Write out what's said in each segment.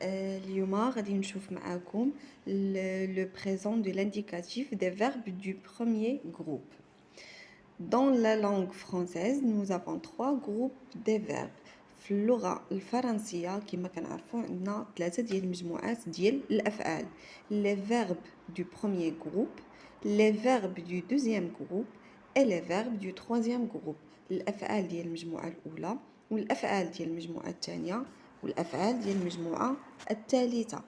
اليوم غادي نشوف معاكم le présent de l'indicatif des verbes du premier groupe. Dans la langue française, nous avons trois groupes de verbes. في اللغة الفرنسية كما كنعرفوا عندنا ثلاثة ديال المجموعات ديال الأفعال. Les verbes du premier groupe, les verbes du deuxième groupe et les verbes du troisième groupe. الأفعال ديال المجموعة الأولى والأفعال ديال المجموعة الثانية والأفعال ديال المجموعة الثالثة.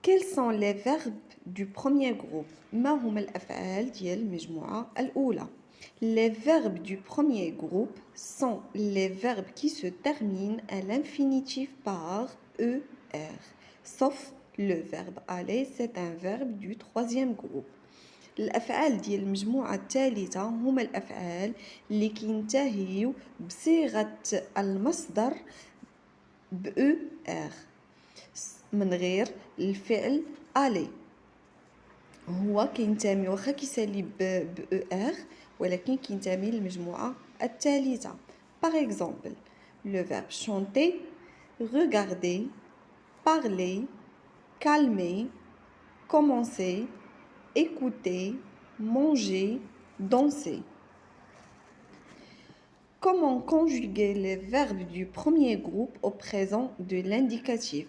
Quels sont les verbes du premier groupe؟ ما هما الأفعال ديال المجموعة الأولى؟ Les verbes du premier groupe sont les verbes qui se terminent à l'infinitif par ER, sauf le verbe aller, c'est un verbe du troisième groupe. الأفعال ديال المجموعة الثالثة هما الأفعال اللي كينتهيو بصيغة المصدر ب ER من غير الفعل aller. هو كينتمي واخا كيسالي ب ER ولكن كينتمي للمجموعة الثالثة. Par exemple, le verbe chanter, regarder, parler, calmer, commencer, écouter, manger, danser. Comment conjuguer les verbes du premier groupe au présent de l'indicatif؟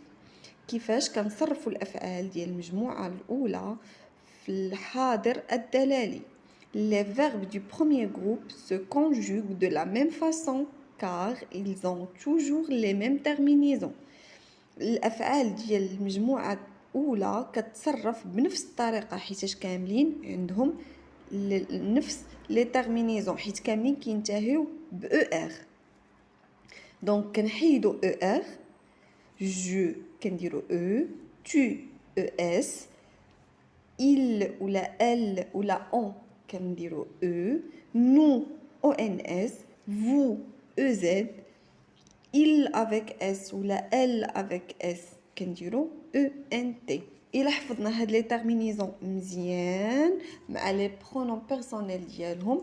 كيفاش كنصرفوا الأفعال ديال المجموعة الأولى في الحاضر الدلالي؟ Les verbes du premier groupe se conjuguent de la même façon car ils ont toujours les mêmes terminaisons. الأفعال ديال المجموعة الأولى كتصرف بنفس الطريقة حيتاش كاملين عندهم نفس لي تيرمينيزون حيت كاملين كينتهيو ب ER. دونك كنحيدو ER, je كنديرو E, tu ES, il ولا elle ولا on كنديرو E, nous ONS, vous EZ, il avec S ولا elle avec S كنديرو ENT. إلا حفظنا هاد لي تيرمينيزون مزيان مع لي برونون بيرسونيل ديالهم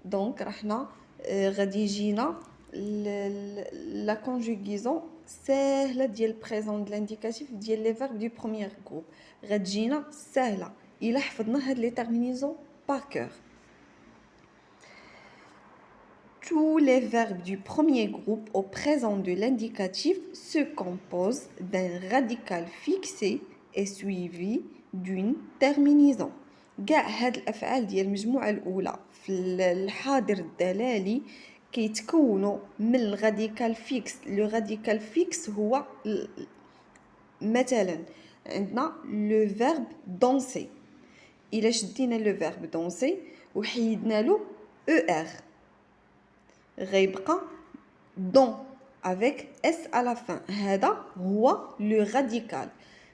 دونك راحنا غادي يجينا لا كونجوغيزون ساهله ديال بريزون د لانديكاتيف ديال لي فيرب دو بروميير جروب غتجينا ساهله الا حفظنا هاد لي تيرمينيزون بار كور. Tous les verbes du premier groupe au présent de l'indicatif se composent d'un radical fixé et suivi d'une terminaison. كاع هاد الافعال ديال المجموعه الاولى في الحاضر الدلالي كيتكونوا من الراديكال فيكس. لو راديكال فيكس هو مثلا عندنا لو فيرب دونسي. الا شدينا لو فيرب دونسي وحيدنا له ER غيبقى don avec S à la fin. هذا هو لو راديكال.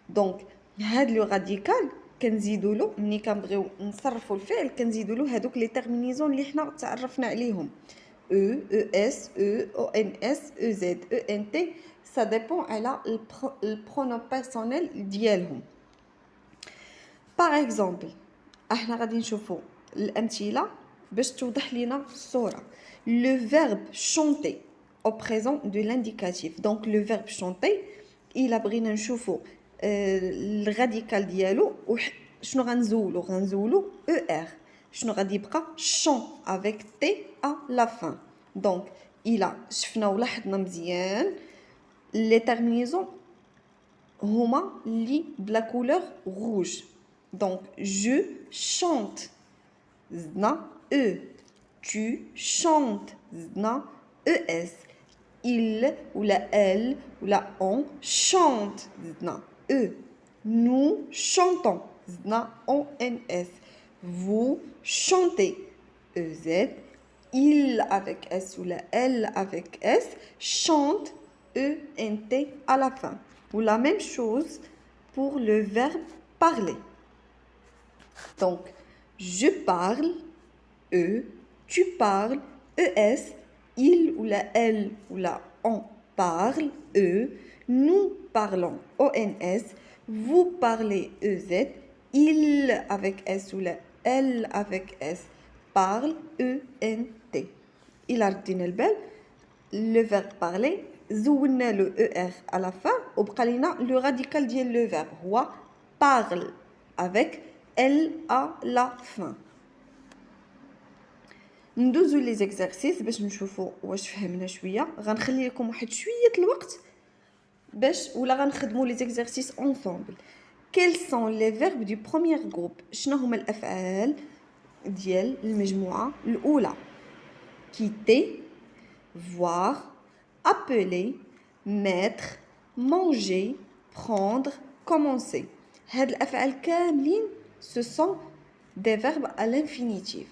دونك هاد لو راديكال كنزيدوا له ملي كنبغيو نصرفوا الفعل كنزيدوا له هذوك لي تيرمينيزون اللي حنا تعرفنا عليهم E, ES, E, ONS, EZ, ENT. Ça dépend على البرونون بيرسونيل ديالهم. Par exemple, احنا غادي نشوفوا الامثله باش توضح لينا الصوره. Le verbe chanter au présent de l'indicatif. Donc le verbe chanter il بغينا نشوفوا الراديكال ديالو شنو غنزولو ER. شنو غادي يبقى chant avec T à la fin. Donc إلا شفنا ولاحظنا مزيان لي تيرمينيزون هما لي بلا كولور rouge. Donc je chante زدنا E, tu chantes زدنا ES, il ولا elle ولا on chante زدنا E, nous chantons زدنا ONS, vous chantez EZ, il avec S ولا elle avec S chante ENT à la fin. Ou la même chose pour le verbe parler. Donc je parle E, tu parles ES, il ou la elle ou la on parle E, nous parlons ONS, vous parlez EZ, il avec S ou la elle avec S parle ENT. Il a retenu le verbe parler زولنا لو ER à la fin وبقى لينا لو راديكال ديال لو فيرب هو parle avec L à la fin. ندوزو لي زيكزارسيس باش نشوفوا واش فهمنا شويه. غنخلي لكم واحد شويه الوقت باش ولا غنخدموا لي زيكزارسيس ensemble. Quels sont les verbes du premier groupe؟ شنو هما الافعال ديال المجموعه الاولى؟ quitter, voir, appeler, mettre, manger, prendre, commencer. هاد الافعال كاملين ce sont des verbes à l'infinitif.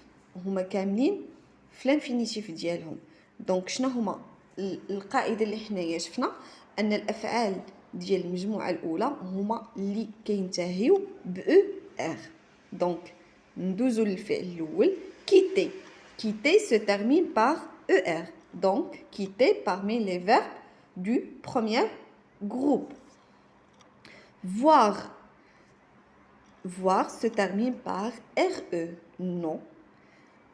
هما كاملين في الانفينيتيف ديالهم. دونك شنو هما القاعده اللي حنايا شفنا ان الافعال ديال المجموعه الاولى هما اللي كينتهيو ب ار. دونك ندوزو للفعل الاول quitter. Quitter se termine par ER. Donc, quitter parmi les verbes du premier groupe. Voir. Voir se termine par RE. Non.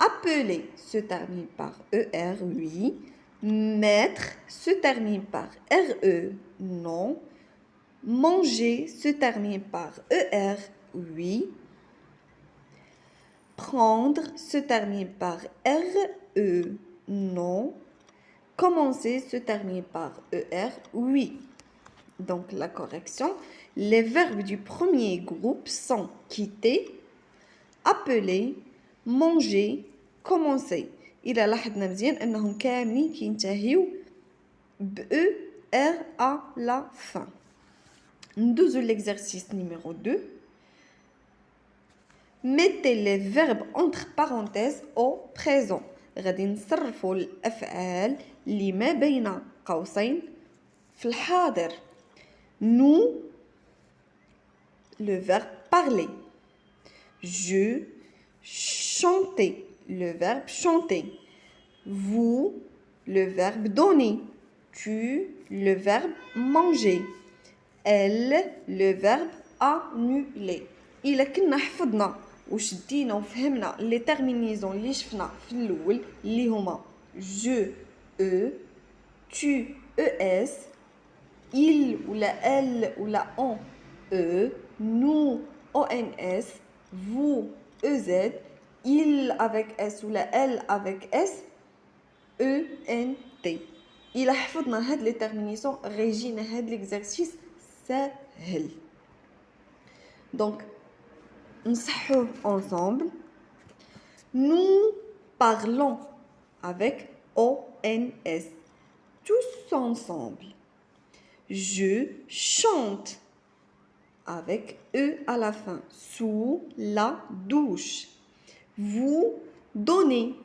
Appeler se termine par ER. Oui. Mettre se termine par RE. Non. Manger se termine par ER. Oui. Prendre se termine par RE. Non. Commencer se termine par ER. Oui. Donc la correction. Les verbes du premier groupe sont quitter, appeler, manger, commencer. إذا لاحظنا مزيان أنهم كاملين كينتهيو ب ER à la fin. ندوزو l'exercice numéro 2. Mettez les verbes entre parenthèses au présent. غادي نصرفوا الافعال اللي ما بين قوسين في الحاضر. Nous, le verbe parler. Je, chanter, le verbe chanter. Vous, le verbe donner. Tu, le verbe manger. Elle, le verbe annuler. إلا كنا حفظنا وشدينا وفهمنا لي تيرمينيزون اللي شفنا في الاول اللي هما جو او tu es il ولا elle ولا on e nous ons vous ez il avec s ولا elle avec s ent. إلا حفظنا هاد لي تيرمينيزون غيجينا هاد ليكزارسيس ساهل. دونك نصحوه ensemble. Nous parlons avec ONS. Tous ensemble. Je chante avec E à la fin. Sous la douche. Vous donnez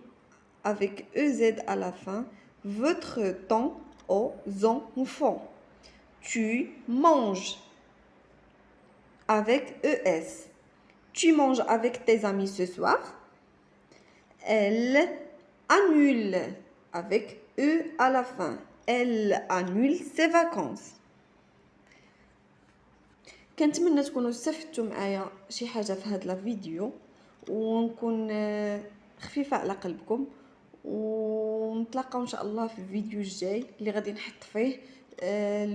avec EZ à la fin votre temps aux enfants. Tu manges avec ES. Tu manges avec tes amis ce soir. Elle annule avec E à la fin. Elle annule ses vacances. كنتمنى تكونوا استفدتوا معايا شي حاجه في هذا الفيديو ونكون خفيفه على قلبكم ونتلاقاو ان شاء الله في الفيديو الجاي اللي غادي نحط فيه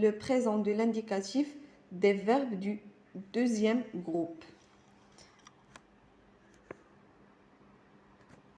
le présent de l'indicatif des verbes du deuxième groupe.